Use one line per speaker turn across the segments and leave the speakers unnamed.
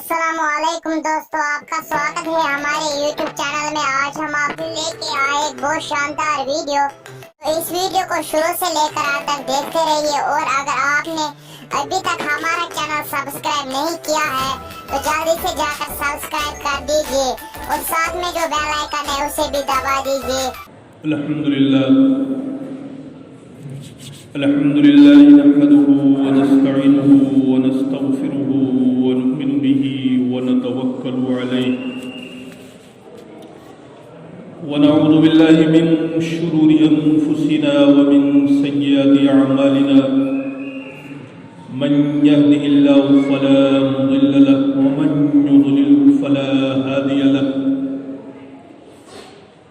अस्सलामुअलैकुम दोस्तों, आपका स्वागत है हमारे YouTube चैनल में। आज हम आपके लेके आए एक बहुत शानदार वीडियो। तो इस वीडियो को शुरू से लेकर आखिर तक देखते रहिए। और अगर आपने अभी तक हमारा चैनल सब्सक्राइब नहीं किया है तो जल्दी से जाकर सब्सक्राइब कर दीजिए और साथ में जो बेल आइकन है उसे भी दबा दीजिए।
अल्हम्दुलिल्लाह नहमदुहु व नस्तईनुहु व नस्तगफिरुहु व नु'मिनु बिही व नतवक्कलु अलैहि व नऊज़ु बिल्लाहि मिन शुरूरि अनफुसिना व मिन सय्यिआति अअमालिना मन यहदिहिल्लाहु फला मुदिल्ल लहु व मन युद्लिल फला हादिय लहु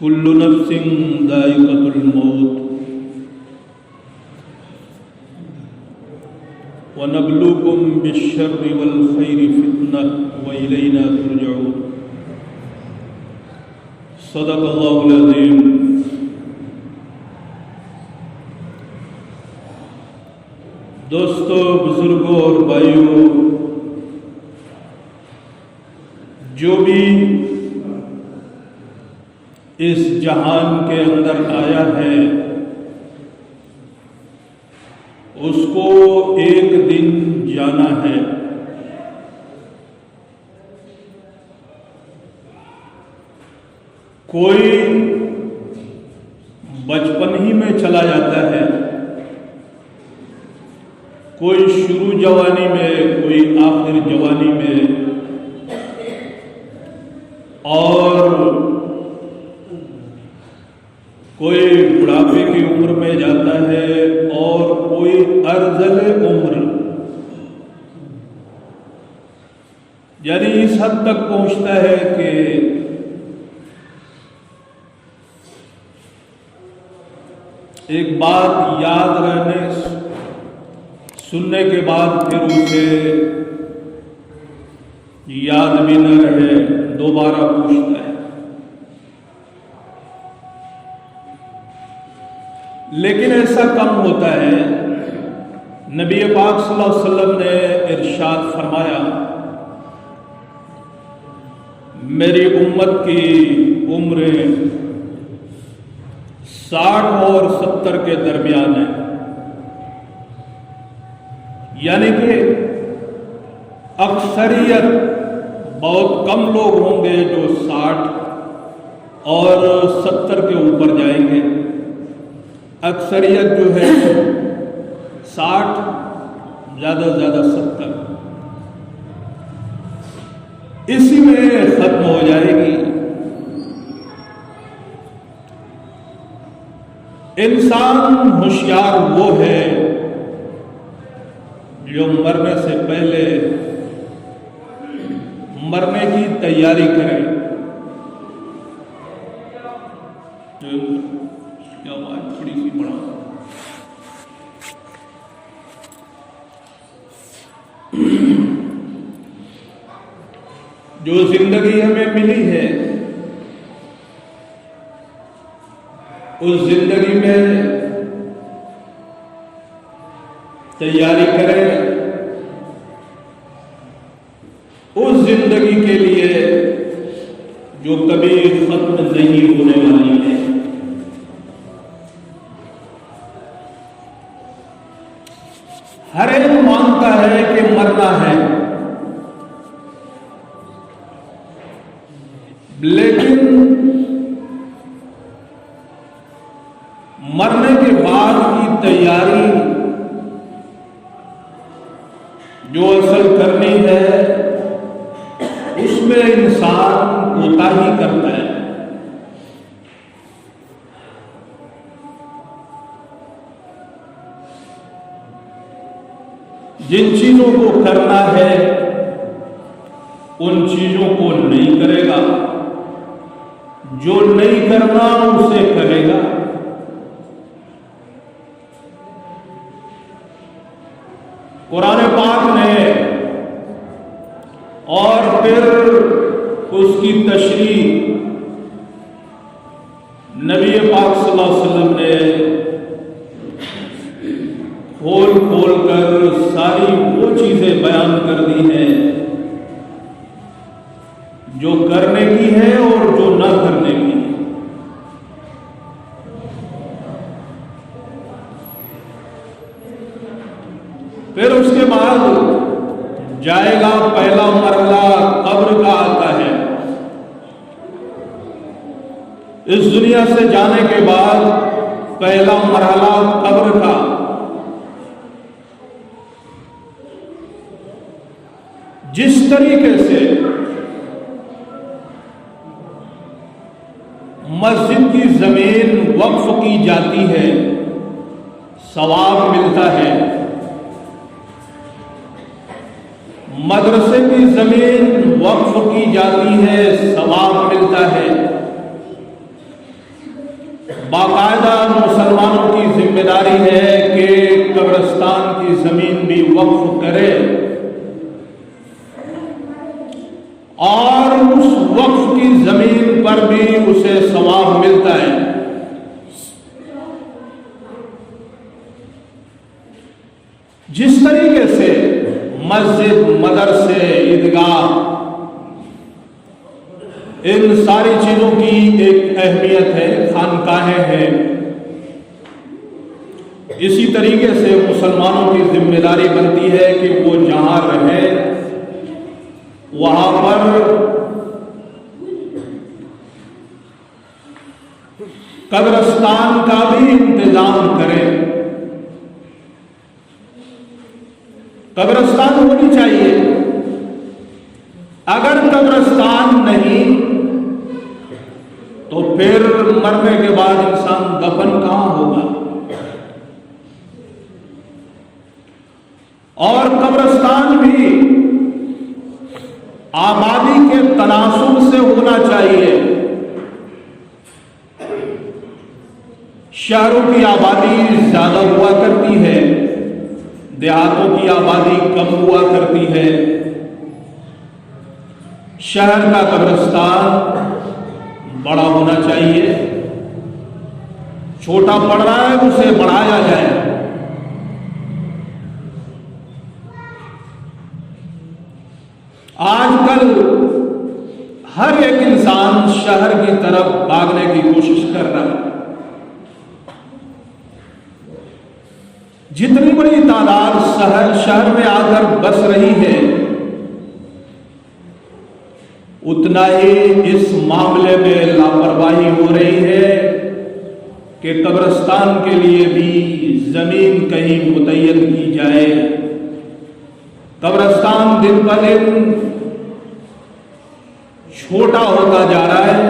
कुल्लु नफ्सिन दाइक़तुल मौत व नब्लुकुम बिश्शर्रि वल खैरि फितनह व इलैना तुरजऊन। सदक़ल्लाहुल अज़ीम। दोस्तों, बुजुर्गों और भाइयों, जो भी इस जहान के अंदर आया है उसको एक दिन जाना है। कोई बचपन ही में चला जाता है, कोई शुरू जवानी में, कोई आखिर जवानी में, और कोई बुढ़ापे की उम्र में जाता है और कोई अर्ज़ल उम्र, यानी इस हद तक पहुंचता है कि एक बात याद रहने सुनने के बाद फिर उसे याद भी न रहे, दोबारा पूछता है। लेकिन ऐसा कम होता है। नबी पाक सल्लल्लाहु अलैहि वसल्लम ने इरशाद फरमाया, मेरी उम्मत की उम्रें 60 और 70 के दरमियान है। यानी कि अक्सरियत, बहुत कम लोग होंगे जो 60 और 70 के ऊपर जाएंगे। अक्सरियत जो है 60, ज़्यादा से ज़्यादा 70, इसी में खत्म हो जाएगी। इंसान होशियार वो है जो मरने से पहले मरने की तैयारी करे। थोड़ी सी बढ़ा। जो जिंदगी हमें मिली है उस जिंदगी में तैयारी करें, उस जिंदगी के लिए जो कभी खत्म नहीं होने वाली है। हर एक मानता है कि मरना है, लेकिन मरने के बाद की तैयारी जो असल करनी है उसमें इंसान कोताही करता है। जिन चीजों को करना है उन चीजों को नहीं करेगा। जो नहीं करना उसे करेगा। कुरान पाक ने और फिर उसकी तशरीह नबी पाक सल्लल्लाहु अलैहि वसल्लम ने खोल खोल कर सारी वो चीजें बयान कर दी हैं जो करने की है और जो ना करने की है। फिर उसके बाद जाएगा पहला मरहला कब्र का आता है। इस दुनिया से जाने के बाद पहला मरहला कब्र का। जिस तरीके से मस्जिद की जमीन वक्फ की जाती है, सवाब मिलता है। मदरसे की जमीन वक्फ की जाती है, सवाब मिलता है। बाकायदा मुसलमानों की जिम्मेदारी है कि कब्रिस्तान की जमीन भी वक्फ करे और उस वक्फ की जमीन पर भी उसे सवाब मिलता है। जिस तरीके से मस्जिद, मदरसे, ईदगाह, इन सारी चीजों की एक अहमियत है, खानकाहें हैं, इसी तरीके से मुसलमानों की जिम्मेदारी बनती है कि वो जहां रहे वहां पर कब्रिस्तान का भी इंतजाम करें। कब्रिस्तान होनी चाहिए। अगर कब्रिस्तान नहीं तो फिर मरने के बाद इंसान दफन कहां होगा? और कब्रिस्तान भी आबादी के तनासुब से होना चाहिए। शहरों की आबादी ज्यादा हुआ करती है, देहातों की आबादी कम हुआ करती है। शहर का कब्रिस्तान बड़ा होना चाहिए। छोटा पड़ रहा है उसे बढ़ाया जाए। आजकल हर एक इंसान शहर की तरफ भागने की कोशिश कर रहा है। जितनी बड़ी तादाद शहर में आकर बस रही है, उतना ही इस मामले में लापरवाही हो रही है कि कब्रिस्तान के लिए भी जमीन कहीं मुतय्यन की जाए। कब्रिस्तान दिन ब दिन छोटा होता जा रहा है,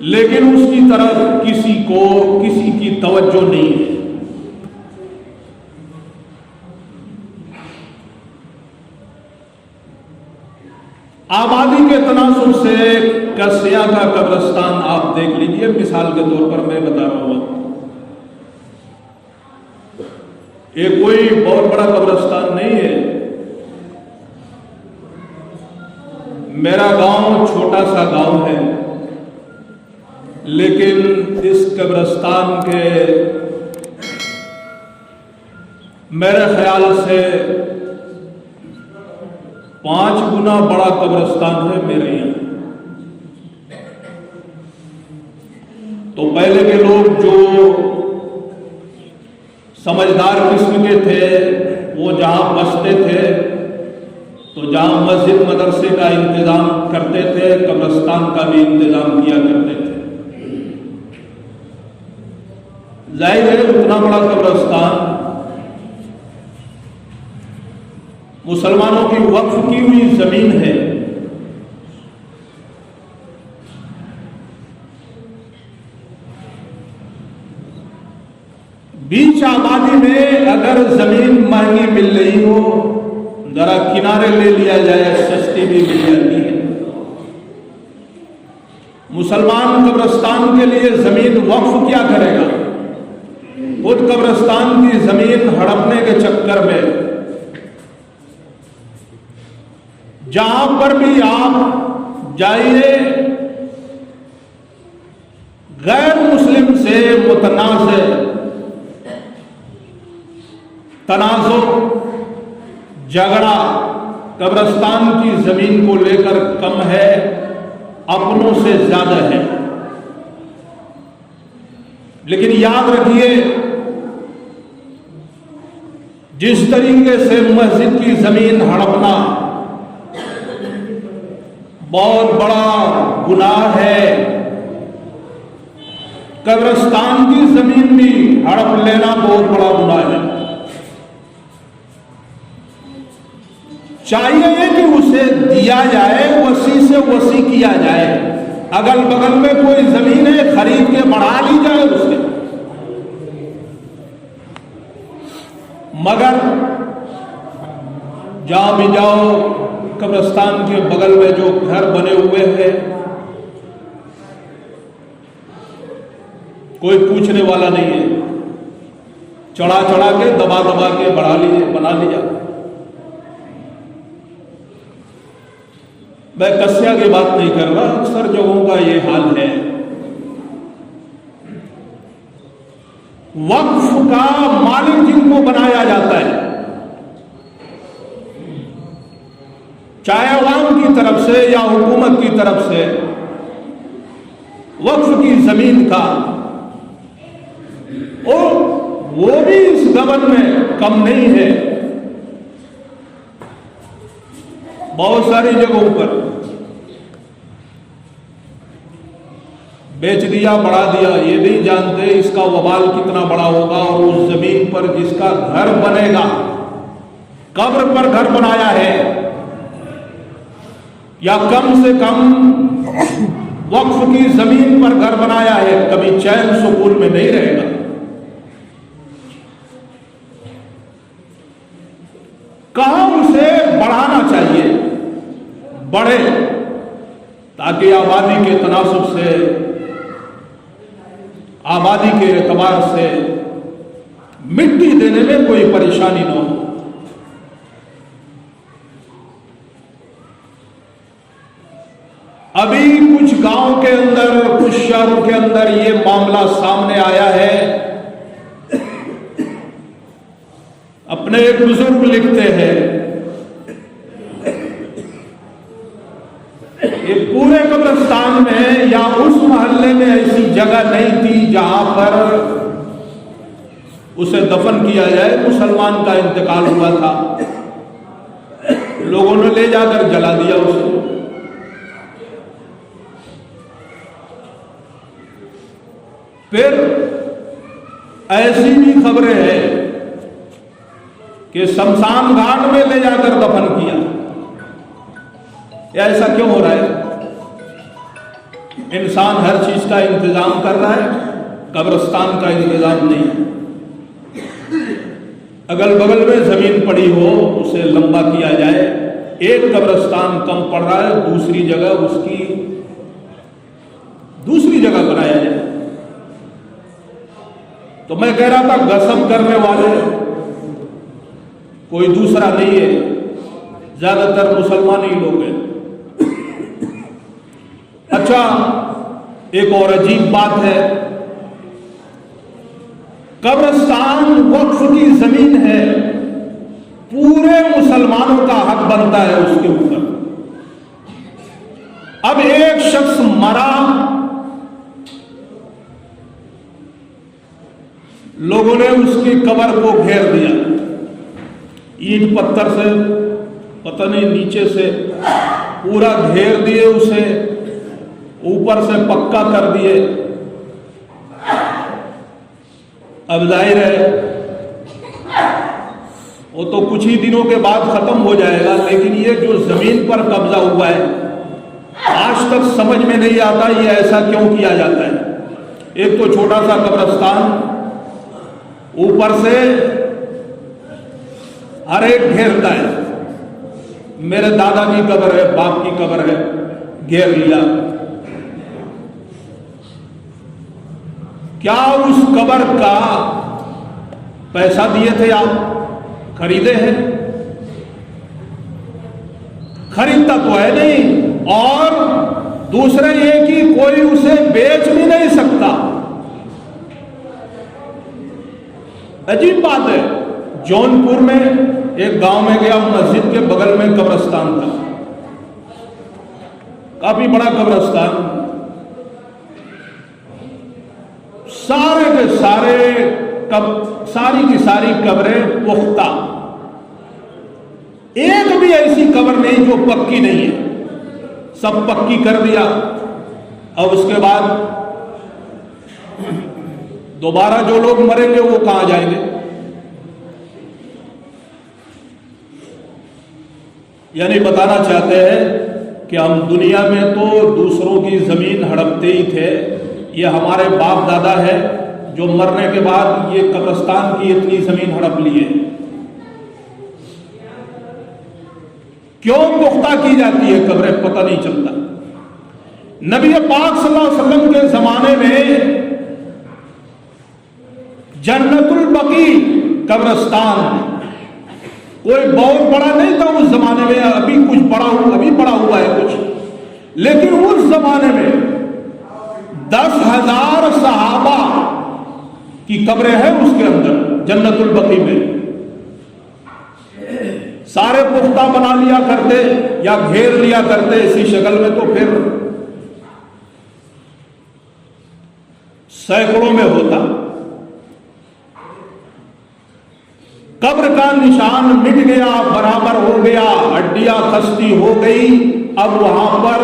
लेकिन उसकी तरफ किसी की तवज्जो नहीं है। आबादी के तनासुब से कसिया का कब्रिस्तान आप देख लीजिए। मिसाल के तौर पर मैं बता रहा हूं, ये कोई बहुत बड़ा कब्रिस्तान नहीं है। मेरा गांव छोटा सा गांव है, लेकिन इस कब्रिस्तान के मेरे ख्याल से 5 गुना बड़ा कब्रिस्तान है मेरे यहां। तो पहले के लोग जो समझदार किस्म के थे, वो जहां बसते थे तो जहां मस्जिद मदरसे का इंतजाम करते थे, कब्रिस्तान का भी इंतजाम किया करते थे। जाहिर है उतना बड़ा कब्रिस्तान मुसलमानों की वक्फ की हुई जमीन है। बीच आबादी में अगर जमीन महंगी मिल रही हो, जरा किनारे ले लिया जाए, सस्ती भी मिल जाती है। मुसलमान कब्रिस्तान के लिए जमीन वक्फ क्या करेगा? खुद कब्रिस्तान की जमीन हड़पने के चक्कर में जहां पर भी आप जाइए, गैर मुस्लिम से मुतनाज़े तनाज़ो झगड़ा कब्रिस्तान की जमीन को लेकर कम है, अपनों से ज्यादा है। लेकिन याद रखिए, जिस तरीके से मस्जिद की जमीन हड़पना बहुत बड़ा गुनाह है, कब्रिस्तान की जमीन भी हड़प लेना बहुत बड़ा गुनाह है। चाहिए कि उसे दिया जाए, वसी से वसी किया जाए। अगल बगल में कोई जमीन है, खरीद के बढ़ा ली जाए उसे। मगर जहां भी जाओ, कब्रिस्तान के बगल में जो घर बने हुए हैं, कोई पूछने वाला नहीं है, चढ़ा चढ़ा के दबा दबा के बढ़ा लीजिए, बना लिया। मैं कस्या की बात नहीं कर रहा, अक्सर जगहों का ये हाल है। वक्फ का मालिक जिनको बनाया जाता है, चाहे अवाम की तरफ से या हुकूमत की तरफ से, वक्फ की जमीन का, और वो भी इस गबन में कम नहीं है। बहुत सारी जगहों पर बेच दिया, बढ़ा दिया, ये नहीं जानते इसका वबाल कितना बड़ा होगा। और उस जमीन पर जिसका घर बनेगा, कब्र पर घर बनाया है, या कम से कम वक्फ की जमीन पर घर बनाया है, कभी चैन सुकून में नहीं रहेगा। कहां उसे बढ़ाना चाहिए, बढ़े, ताकि आबादी के तनासुब से, आबादी के एतबार से मिट्टी देने में कोई परेशानी न हो। अभी कुछ गांव के अंदर, कुछ शहरों के अंदर ये मामला सामने आया है। अपने एक बुजुर्ग लिखते हैं, ये पूरे कब्रिस्तान में या उस मोहल्ले में ऐसी जगह नहीं थी जहां पर उसे दफन किया जाए। मुसलमान का इंतकाल हुआ था, लोगों ने ले जाकर जला दिया उसे। फिर ऐसी भी खबरें हैं कि शमशान घाट में ले जाकर दफन किया। ऐसा क्यों हो रहा है? इंसान हर चीज का इंतजाम कर रहा है, कब्रिस्तान का इंतजाम नहीं। अगल बगल में जमीन पड़ी हो, उसे लंबा किया जाए। एक कब्रिस्तान कम पड़ रहा है, दूसरी जगह उसकी दूसरी जगह बनाया जाए। तो मैं कह रहा था, गसब करने वाले कोई दूसरा नहीं है, ज्यादातर मुसलमान ही लोग हैं। अच्छा, एक और अजीब बात है, कब्रिस्तान वक्फ की जमीन है, पूरे मुसलमानों का हक बनता है उसके ऊपर। अब एक शख्स मरा, लोगों ने उसकी कब्र को घेर दिया, ईंट पत्थर से, पता नहीं नीचे से पूरा घेर दिए उसे, ऊपर से पक्का कर दिए। अब जाहिर है वो तो कुछ ही दिनों के बाद खत्म हो जाएगा, लेकिन ये जो जमीन पर कब्जा हुआ है, आज तक समझ में नहीं आता ये ऐसा क्यों किया जाता है। एक तो छोटा सा कब्रिस्तान, ऊपर से हर एक घेरता है। मेरे दादा की कब्र है, बाप की कब्र है, घेर लिया। क्या उस कब्र का पैसा दिए थे आप, खरीदे हैं? खरीदता तो है नहीं, और दूसरा ये कि कोई उसे बेच भी नहीं सकता। अजीब बात है। जौनपुर में एक गांव में गया, मस्जिद के बगल में कब्रिस्तान था, काफी बड़ा कब्रिस्तान। सारे के सारे सारी की सारी कब्रें पुख्ता, एक भी ऐसी कब्र नहीं जो पक्की नहीं है, सब पक्की कर दिया। अब उसके बाद दोबारा जो लोग मरेंगे वो कहां जाएंगे? यानी बताना चाहते हैं कि हम दुनिया में तो दूसरों की जमीन हड़पते ही थे, ये हमारे बाप दादा है जो मरने के बाद ये कब्रिस्तान की इतनी जमीन हड़प ली है। क्यों पुख्ता की जाती है कब्रें, पता नहीं चलता। नबी पाक सल्लल्लाहु अलैहि वसल्लम के जमाने में जन्नतुल बकी कब्रिस्तान कोई बहुत बड़ा नहीं था उस जमाने में, अभी कुछ बड़ा हुआ है कुछ, लेकिन उस जमाने में 10,000 सहाबा की कब्रें हैं उसके अंदर जन्नतुल बकी में। सारे पुख्ता बना लिया करते या घेर लिया करते इसी शक्ल में, तो फिर सैकड़ों में होता। कब्र का निशान मिट गया, बराबर हो गया, हड्डियां खस्ती हो गई। अब वहां पर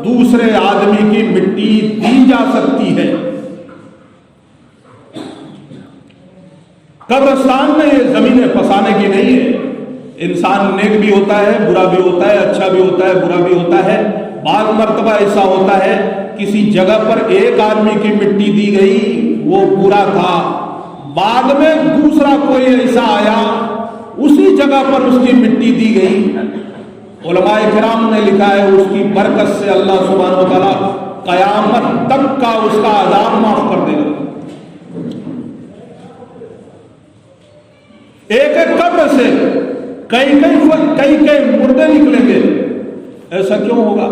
दूसरे आदमी की मिट्टी दी जा सकती है। कब्रिस्तान में ये जमीनें फंसाने की नहीं है। इंसान नेक भी होता है, बुरा भी होता है, अच्छा भी होता है, बुरा भी होता है। बाद मर्तबा ऐसा होता है किसी जगह पर एक आदमी की मिट्टी दी गई, वो बुरा था, बाद में दूसरा कोई ऐसा आया, उसी जगह पर उसकी मिट्टी दी गई। उलमाए किराम ने लिखा है उसकी बरकत से अल्लाह सुब्हानहू व तआला कयामत तक का उसका अज़ाब माफ कर देगा। एक एक कब्र से कई मुर्दे निकलेंगे, ऐसा क्यों होगा?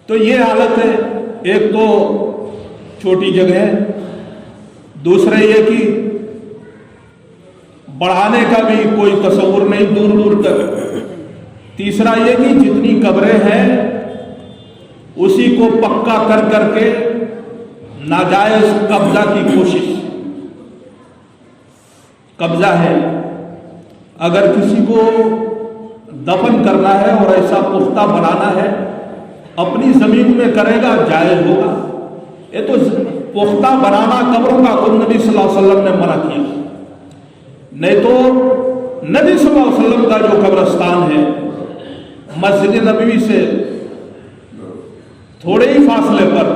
तो ये हालत है। एक तो छोटी जगह है, दूसरा ये कि बढ़ाने का भी कोई तस्वुर नहीं दूर दूर तक। तीसरा ये कि जितनी कब्रें हैं उसी को पक्का कर करके नाजायज कब्जा की कोशिश। कब्जा है, अगर किसी को दफन करना है और ऐसा पुख्ता बनाना है, अपनी जमीन में करेगा, जायज होगा। ये तो पुख्ता बनाना कब्रों का खुद नबी सल्लल्लाहु अलैहि वसल्लम ने मना किया। नहीं तो नबी सल्लल्लाहु अलैहि वसल्लम का जो कब्रिस्तान है मस्जिद नबवी से थोड़े ही फासले पर,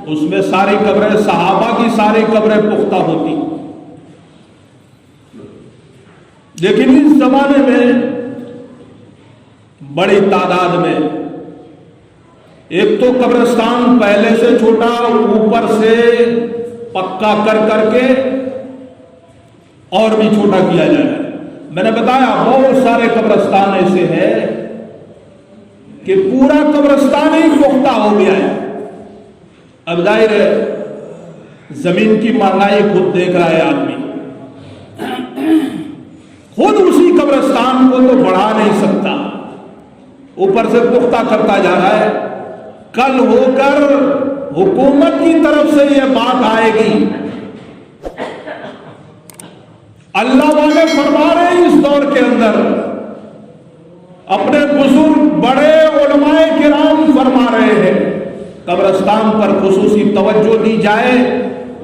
उसमें सारी कब्रें, सहाबा की सारी कब्रें पुख्ता होती। लेकिन इस जमाने में बड़ी तादाद में एक तो कब्रिस्तान पहले से छोटा, ऊपर से पक्का कर करके और भी छोटा किया जाए। मैंने बताया बहुत सारे कब्रिस्तान ऐसे हैं कि पूरा कब्रिस्तान ही पुख्ता हो गया है। अब जाहिर है जमीन की महंगाई खुद देख रहा है आदमी, खुद उसी कब्रिस्तान को तो बढ़ा नहीं सकता, ऊपर से पुख्ता करता जा रहा है। कल होकर हुकूमत की तरफ से यह बात आएगी। अल्लाह वाले फरमा रहे हैं इस दौर के अंदर, अपने बुजुर्ग बड़े उलमाए किराम फरमा रहे हैं कब्रिस्तान पर खुसूसी तवज्जो दी जाए,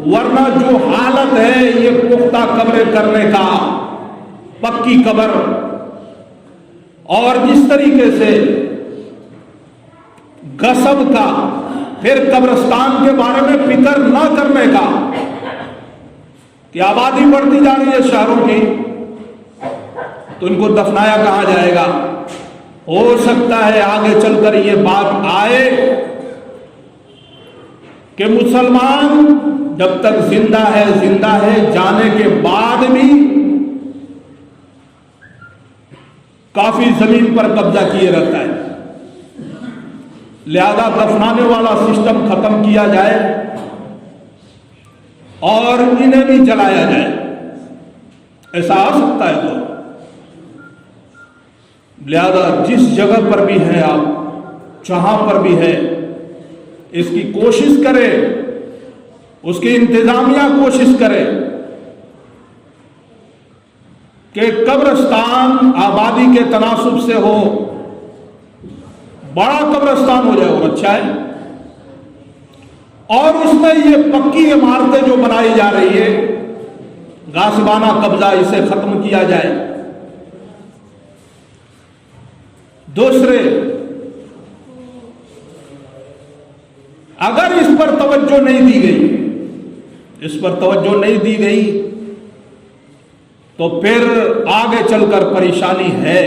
वरना जो हालत है ये पुख्ता कब्रें करने का, पक्की कब्र, और जिस तरीके से गसब का, फिर कब्रिस्तान के बारे में फिक्र न करने का कि आबादी बढ़ती जा रही है शहरों की, तो इनको दफनाया कहां जाएगा। हो सकता है आगे चलकर ये बात आए कि मुसलमान जब तक जिंदा है, जाने के बाद भी काफी जमीन पर कब्जा किए रहता है। लिहाजा दफनाने वाला सिस्टम खत्म किया जाए और इन्हें भी जलाया जाए, ऐसा आ सकता है तो। लिहाजा जिस जगह पर भी है आप, जहां पर भी है, इसकी कोशिश करें, उसकी इंतजामिया कोशिश करे कि कब्रिस्तान आबादी के तनासुब से हो, बड़ा कब्रिस्तान हो जाए और अच्छा है। और उसमें ये पक्की इमारतें जो बनाई जा रही है, गासिबाना कब्जा, इसे खत्म किया जाए। दूसरे, अगर इस पर तवज्जो नहीं दी गई, तो फिर आगे चलकर परेशानी है,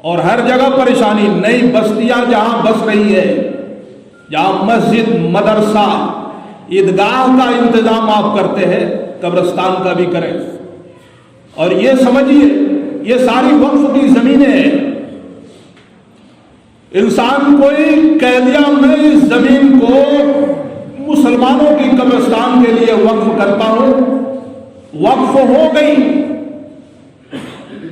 और हर जगह परेशानी। नई बस्तियां जहां बस रही है, जहां मस्जिद, मदरसा, ईदगाह का इंतजाम आप करते हैं, कब्रिस्तान का भी करें। और ये समझिए, ये सारी वक्फ की जमीनें हैं। इंसान कोई कह दिया मैं इस जमीन को मुसलमानों की कब्रिस्तान के लिए वक्फ करता हूं, वक्फ हो गई।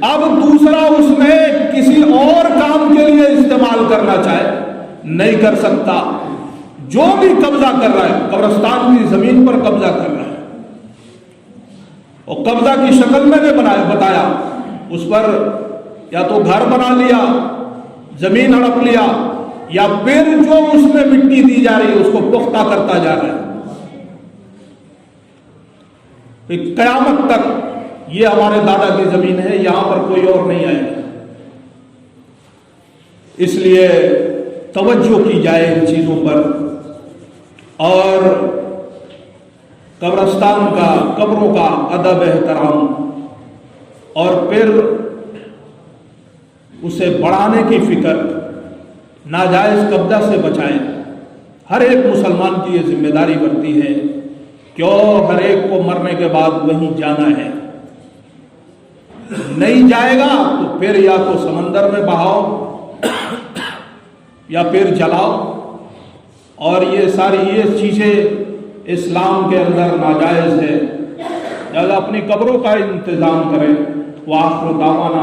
अब दूसरा उसमें किसी और काम के लिए इस्तेमाल करना चाहे, नहीं कर सकता। जो भी कब्जा कर रहा है, कब्रिस्तान की जमीन पर कब्जा कर रहा है, और कब्जा की शक्ल मैंने बताया, उस पर या तो घर बना लिया, जमीन हड़प लिया, या फिर जो उसमें मिट्टी दी जा रही है उसको पुख्ता करता जा रहा है। कयामत तक ये हमारे दादा की जमीन है, यहां पर कोई और नहीं आएगा। इसलिए तवज्जो की जाए इन चीजों पर, और कब्रिस्तान का, कब्रों का अदब एहतराम, और फिर उसे बढ़ाने की फिक्र, नाजायज कब्जा से बचाएं। हर एक मुसलमान की ये जिम्मेदारी बनती है, क्यों हर एक को मरने के बाद वहीं जाना है। नहीं जाएगा तो फिर या तो समंदर में बहाओ या फिर जलाओ, और ये सारी ये चीजें इस्लाम के अंदर नाजायज है। लिहाजा अपनी कब्रों का इंतजाम करें। वाह दावाना